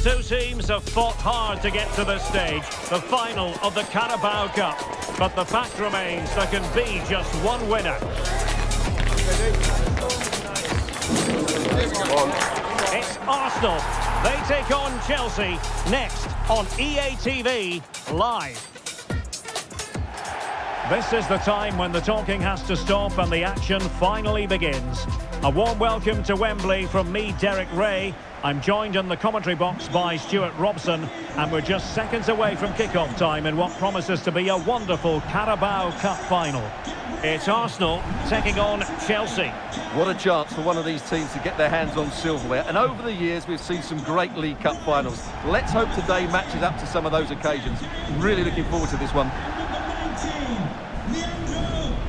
two teams have fought hard to get to this stage, the final of the Carabao Cup. But the fact remains there can be just one winner. It's Arsenal. They take on Chelsea next on EA TV Live. This is the time when the talking has to stop and the action finally begins. A warm welcome to Wembley from me, Derek Ray. I'm joined in the commentary box by Stuart Robson, and we're just seconds away from kick-off time in what promises to be a wonderful Carabao Cup final. It's Arsenal taking on Chelsea. What a chance for one of these teams to get their hands on silverware. And over the years, we've seen some great League Cup finals. Let's hope today matches up to some of those occasions. Really looking forward to this one.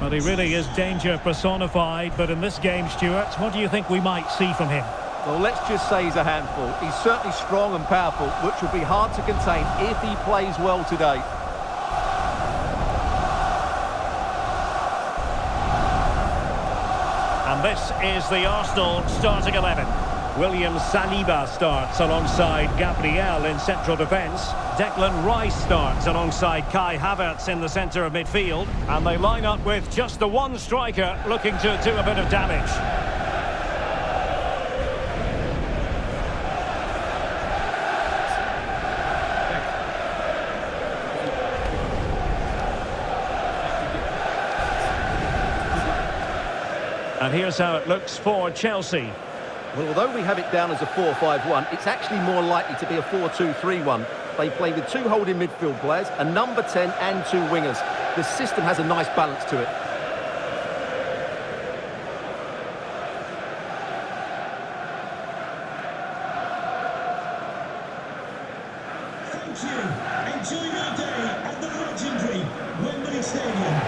Well, he really is danger personified, but in this game, Stuart, what do you think we might see from him? Well, let's just say he's a handful. He's certainly strong and powerful, which will be hard to contain if he plays well today. And this is the Arsenal starting 11. William Saliba starts alongside Gabriel in central defence. Declan Rice starts alongside Kai Havertz in the centre of midfield. And they line up with just the one striker looking to do a bit of damage. And here's how it looks for Chelsea. Well, although we have it down as a 4-5-1, it's actually more likely to be a 4-2-3-1. They play with two holding midfield players, a number 10 and two wingers. The system has a nice balance to it. Thank you. Enjoy your day at the legendary Wembley Stadium.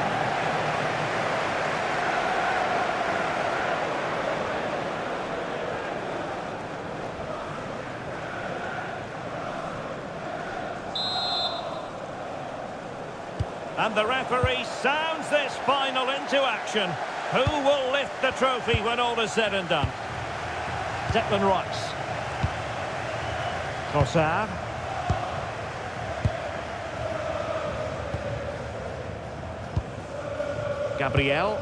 And the referee sounds this final into action. Who will lift the trophy when all is said and done? Declan Rice. Trossard. Gabriel.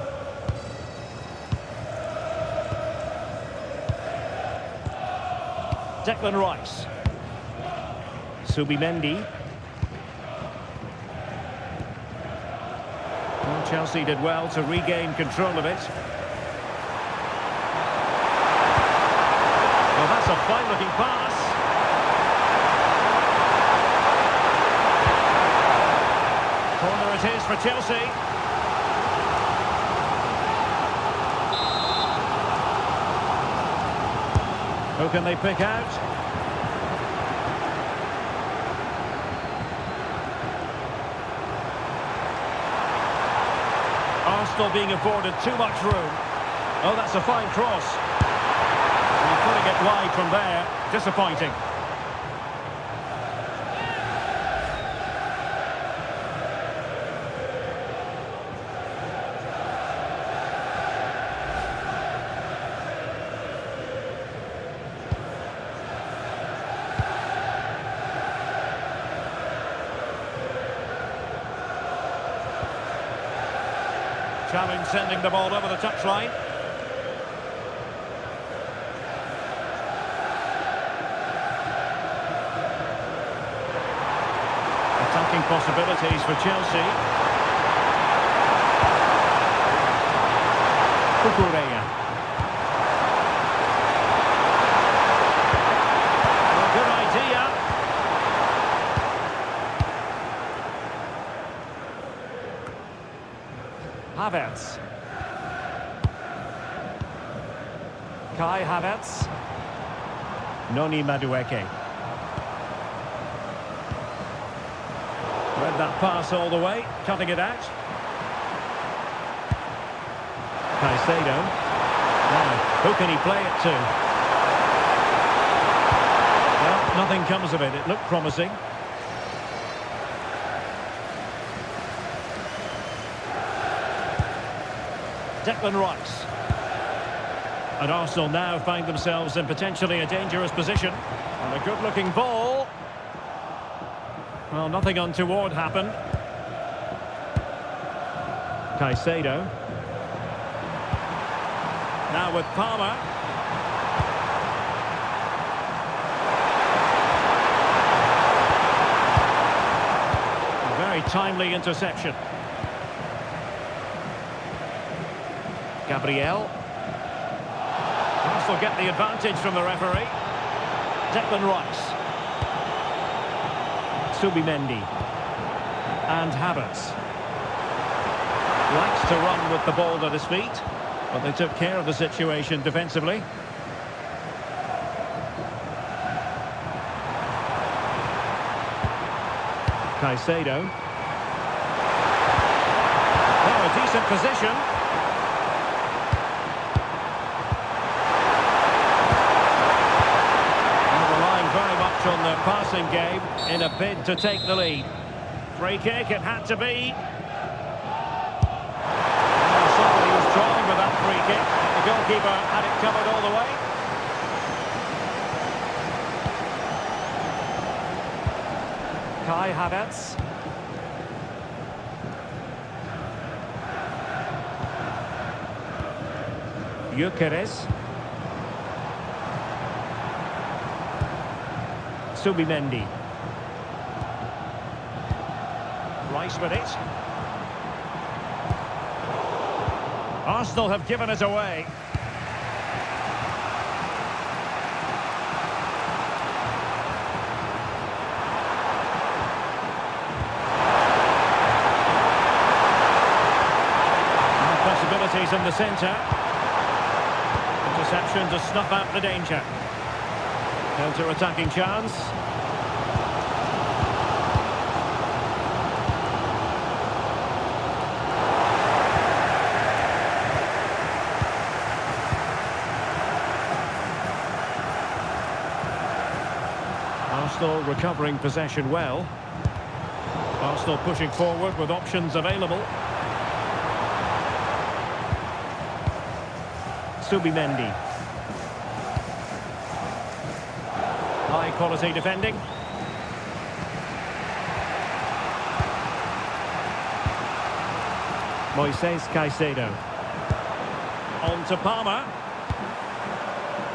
Declan Rice. Subimendi. Well, Chelsea did well to regain control of it. Well, that's a fine-looking pass. Corner it is for Chelsea. Who can they pick out? Arsenal being afforded too much room. Oh, that's a fine cross. And putting it wide from there. Disappointing. Challenge sending the ball over the touchline. Attacking possibilities for Chelsea. Gyokeres. Well, good idea. Havertz. Kai Havertz. Noni Madueke. Read that pass all the way, cutting it out. Caicedo. Now, who can he play it to? Well, nothing comes of it. It looked promising. Declan Rice. And Arsenal now find themselves in potentially a dangerous position. And a good-looking ball. Well, nothing untoward happened. Caicedo. Now with Palmer. A very timely interception. Gabriel. Arsenal get the advantage from the referee. Declan Rice. Subimendi. And Havertz. Likes to run with the ball at his feet, but they took care of the situation defensively. Caicedo. Oh, a decent position. On the passing game in a bid to take the lead. Free kick, it had to be. Oh, somebody was trying with that free kick. The goalkeeper had it covered all the way. Kai Havertz. Gyokeres. Subimendi. Rice with it. Arsenal have given it away. And possibilities in the centre. Interception to snuff out the danger. Counter-attacking chance. Arsenal recovering possession well. Arsenal pushing forward with options available. Subimendi. High quality defending. Moises Caicedo. On to Palmer.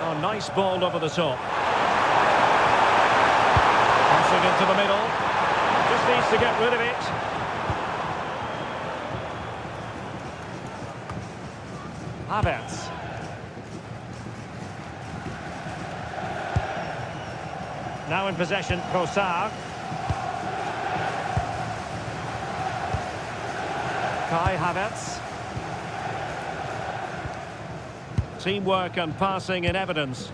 Oh, nice ball over the top. Passing into the middle. Just needs to get rid of it. Havertz. Now in possession, Trossard. Kai Havertz. Teamwork and passing in evidence.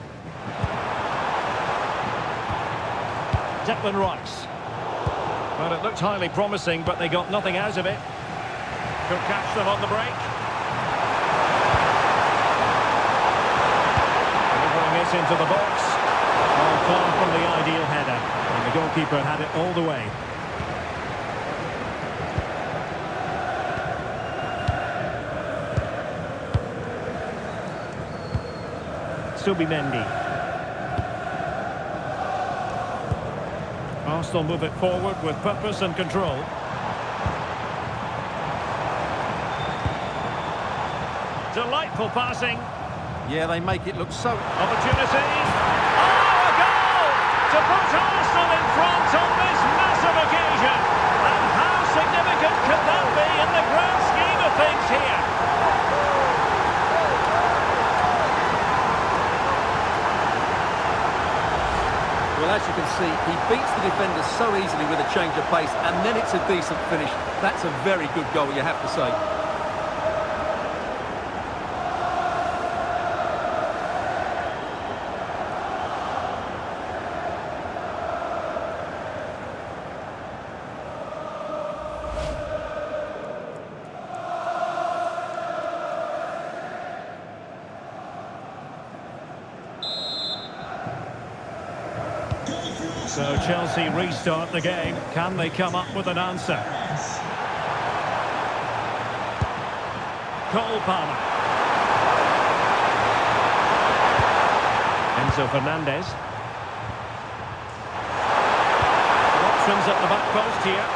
Declan Rice. Well, it looked highly promising, but they got nothing out of it. Could catch them on the break. Delivering it into the box. Far from the ideal header, and the goalkeeper had it all the way. Subimendi. Arsenal move it forward with purpose and control. Delightful passing. Yeah, they make it look so... Opportunity. To put Arsenal in front on this massive occasion. And how significant could that be in the grand scheme of things here? Well, as you can see, he beats the defender so easily with a change of pace, and then it's a decent finish. That's a very good goal, you have to say. So Chelsea restart the game. Can they come up with an answer? Cole Palmer. Enzo Fernandez. Options at the back post here.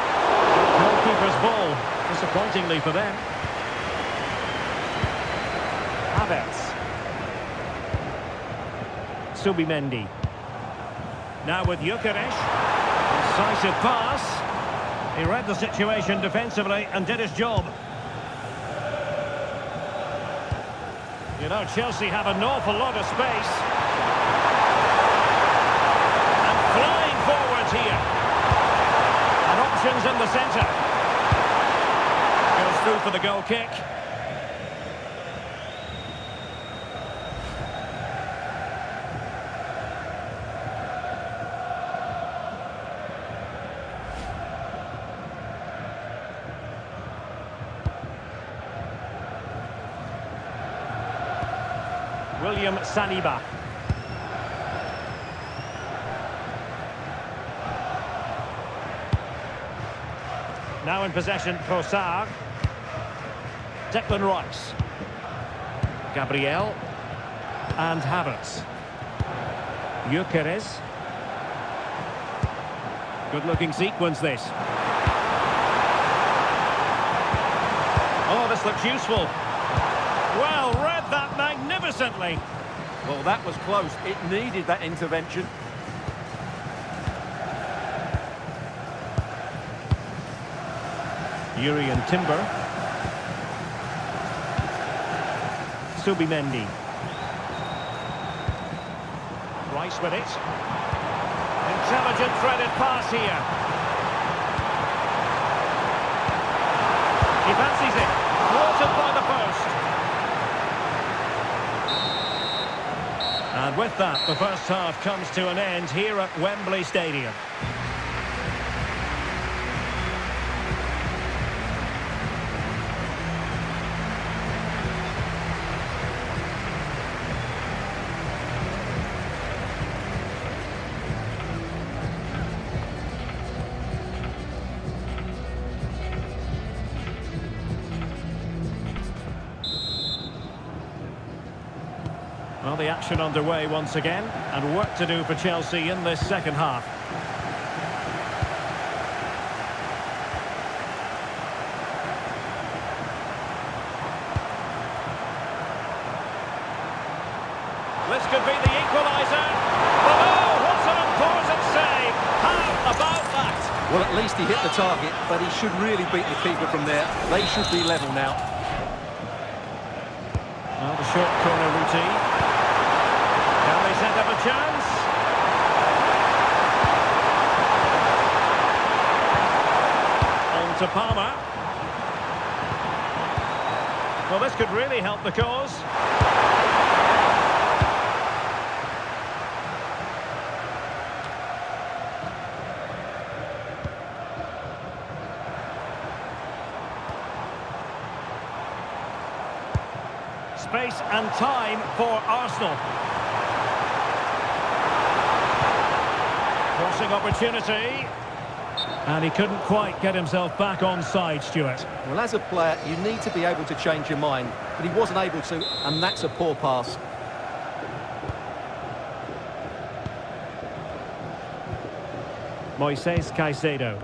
Goalkeeper's ball, disappointingly for them. Havertz. Subimendi. Now with Gyokeres. Decisive pass. He read the situation defensively and did his job. You know, Chelsea have an awful lot of space. And flying forwards here. And options in the centre. Goes through for the goal kick. William Saliba. Now in possession, Trossard. Declan Rice. Gabriel. And Havertz. Gyokeres. Good-looking sequence, this. Oh, this looks useful. Well, read that magnificently. Well, that was close. It needed that intervention. Urian Timber. Subimendi. Rice with it. Intelligent threaded pass here. He fancies it. Thwarted by the post. And with that, the first half comes to an end here at Wembley Stadium. Well, the action underway once again, and work to do for Chelsea in this second half. This could be the equaliser. But oh, what an important save! How about that? Well, at least he hit the target, but he should really beat the keeper from there. They should be level now. Well, the short corner routine. Can they set up a chance? On to Palmer. Well, this could really help the cause. Space and time for Arsenal. Crossing opportunity. And he couldn't quite get himself back on side, Stuart. Well, as a player, you need to be able to change your mind, but he wasn't able to, and that's a poor pass. Moises Caicedo.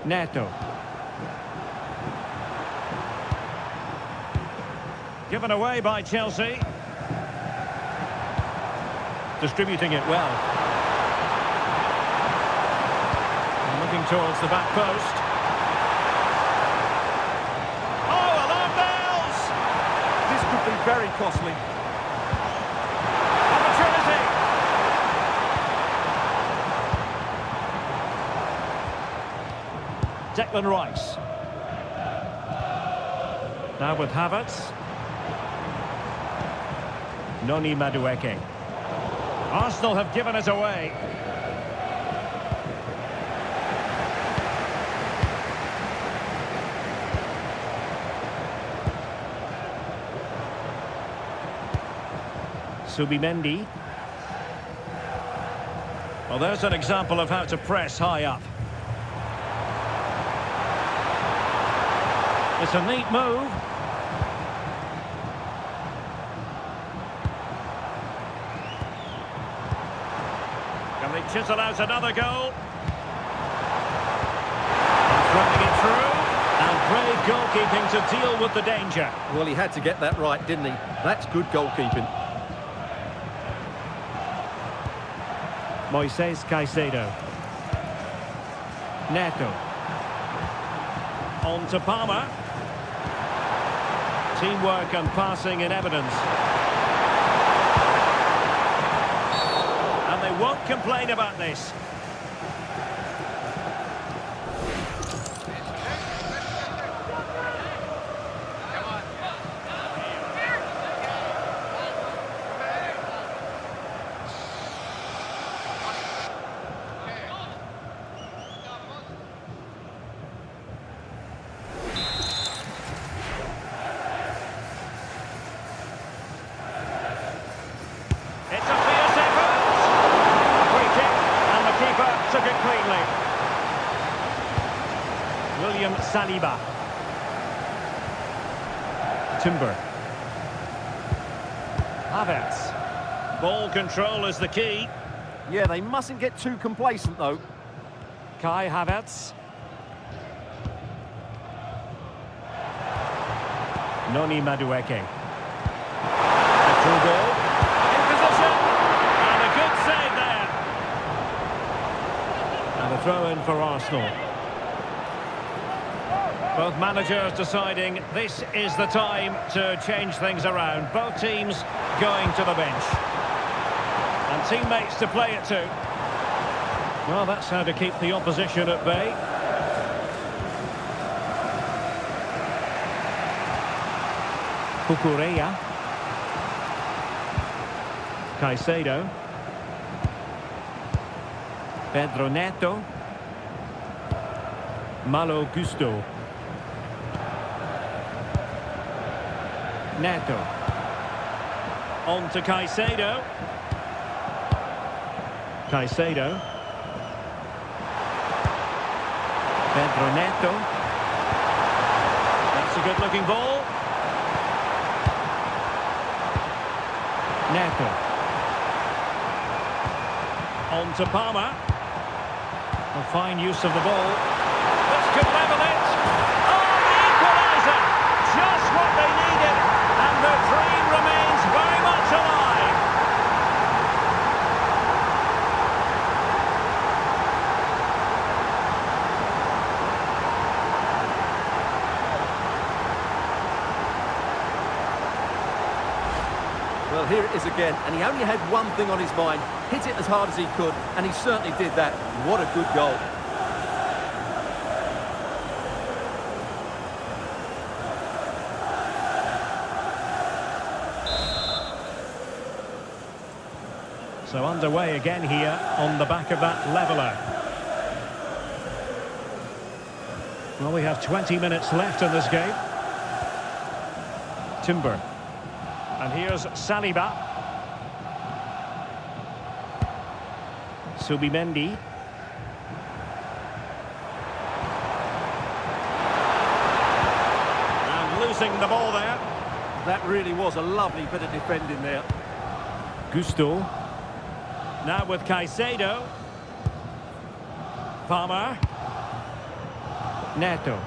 Neto. Given away by Chelsea. Distributing it well. And looking towards the back post. Oh, alarm bells! This could be very costly. Opportunity! Declan Rice. Now with Havertz. Noni Madueke. Arsenal have given it away. Subimendi. Well, there's an example of how to press high up. It's a neat move. And they chisel out another goal. He's running it through. And brave goalkeeping to deal with the danger. Well, he had to get that right, didn't he? That's good goalkeeping. Moises Caicedo. Neto. On to Palmer. Teamwork and passing in evidence. And they won't complain about this. It's a fierce effort. Free kick, and the keeper took it cleanly. William Saliba. Timber. Havertz. Ball control is the key. Yeah, they mustn't get too complacent, though. Kai Havertz. Noni Madueke. A through ball. In position. And a good save there. And a throw in for Arsenal. Both managers deciding this is the time to change things around. Both teams going to the bench. And teammates to play it to. Well, that's how to keep the opposition at bay. Cucurella. Caicedo. Pedro Neto. Malo Gusto. Neto. On to Caicedo. Caicedo. Pedro Neto. That's a good-looking ball. Neto. On to Palmer. A fine use of the ball. This could level it. Oh, the equaliser! Just what they needed. And the dream remains very much alive. Well, here it is again, and he only had one thing on his mind. Hit it as hard as he could, and he certainly did that. What a good goal. So underway again here on the back of that leveller. Well, we have 20 minutes left in this game. Timber. And here's Saliba. Subimendi. And losing the ball there. That really was a lovely bit of defending there. Gusto. Now with Caicedo. Palmer. Neto.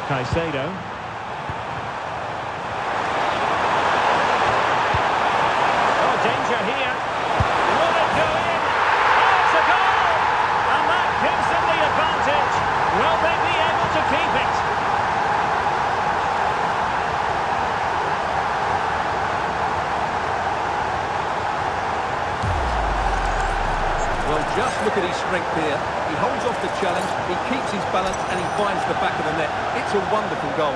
Caicedo. Danger here. Will it go in? Oh, it's a goal! And that gives them the advantage. Will they be able to keep it? Well, just look at his strength here. He holds off the challenge, he keeps his balance, and he finds the back of the net. It's a wonderful goal.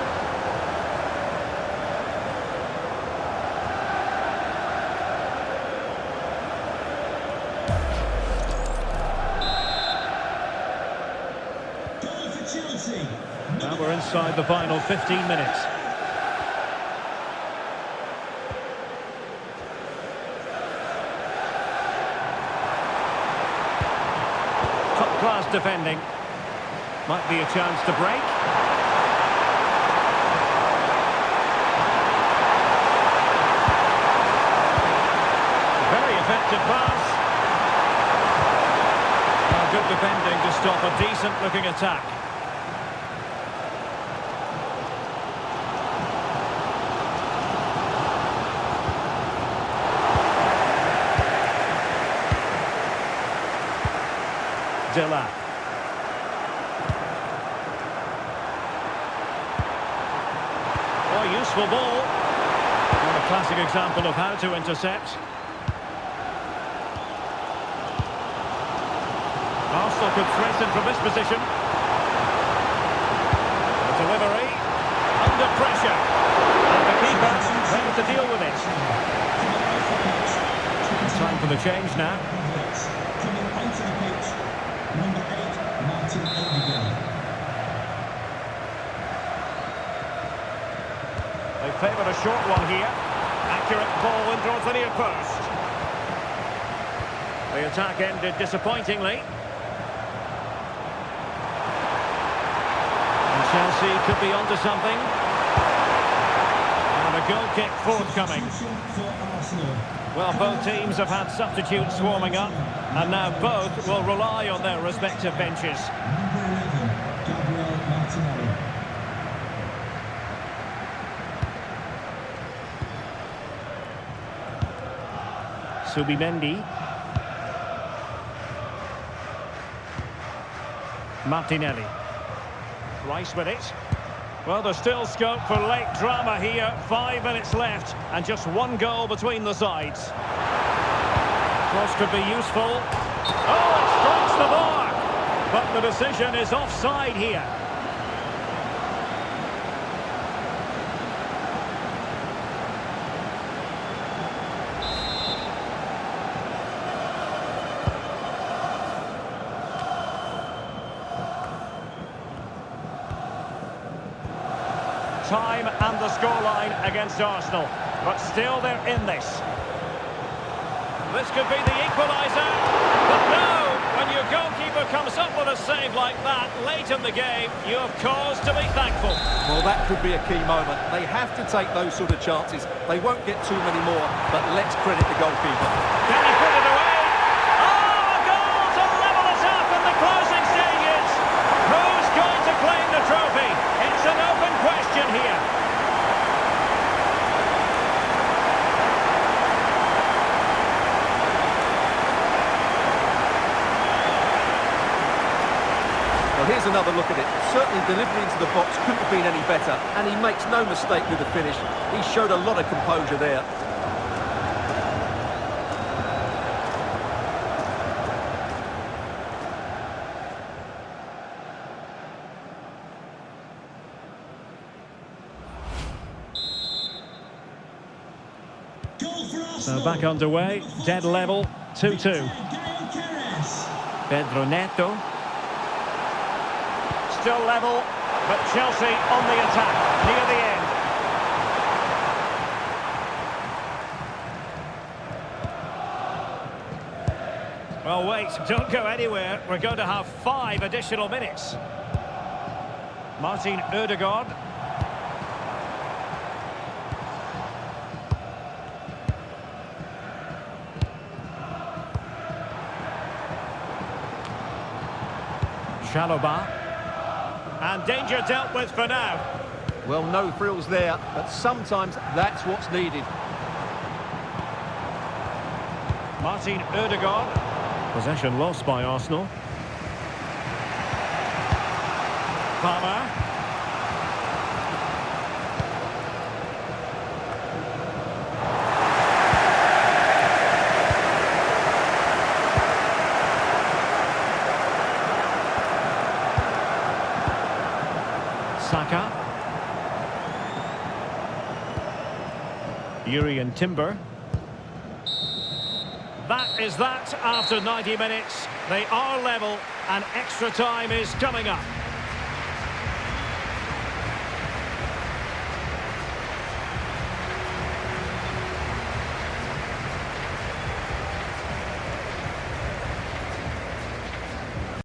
Now we're inside the final 15 minutes. Top-class defending. Might be a chance to break. Very effective pass. defending to stop a decent-looking attack. Dilla. Oh, useful ball. And a classic example of how to intercept. Arsenal could threaten from this position. The delivery. Under pressure. And the keeper ready to deal with it. Time for the change now. Coming onto the pitch, number 8, Martin Odegaard. They favoured a short one here. Accurate ball in towards the near post. The attack ended disappointingly. And Chelsea could be onto something. And a goal kick forthcoming. For Arsenal. Well, both teams have had substitutes warming up, and now both will rely on their respective benches. Number 11, Gabriel Martinelli. Subimendi. Martinelli. Rice with it. Well, there's still scope for late drama here. 5 minutes left, and just one goal between the sides. Cross could be useful. Oh, it strikes the bar! But the decision is offside here. Time and the scoreline against Arsenal, but still they're in this. This could be the equaliser, but no! When your goalkeeper comes up with a save like that late in the game, you have cause to be thankful. Well, that could be a key moment. They have to take those sort of chances. They won't get too many more, but let's credit the goalkeeper. Can he put it away? Oh, a goal to level us up in the closing stages. Who's going to claim the trophy? It's an open question here. Well, here's another look at it. Certainly delivery into the box couldn't have been any better, and he makes no mistake with the finish. He showed a lot of composure there. Goal for Arsenal. So back underway, dead level, 2-2. Gyokeres. Pedro Neto. Still level, but Chelsea on the attack, near the end. Well, wait, don't go anywhere. We're going to have 5 additional minutes. Martin Odegaard. Chalobah. And danger dealt with for now. Well, no frills there, but sometimes that's what's needed. Martin Odegaard. Possession lost by Arsenal. Palmer. Saka. Yuri and Timber. That is that after 90 minutes. They are level and extra time is coming up.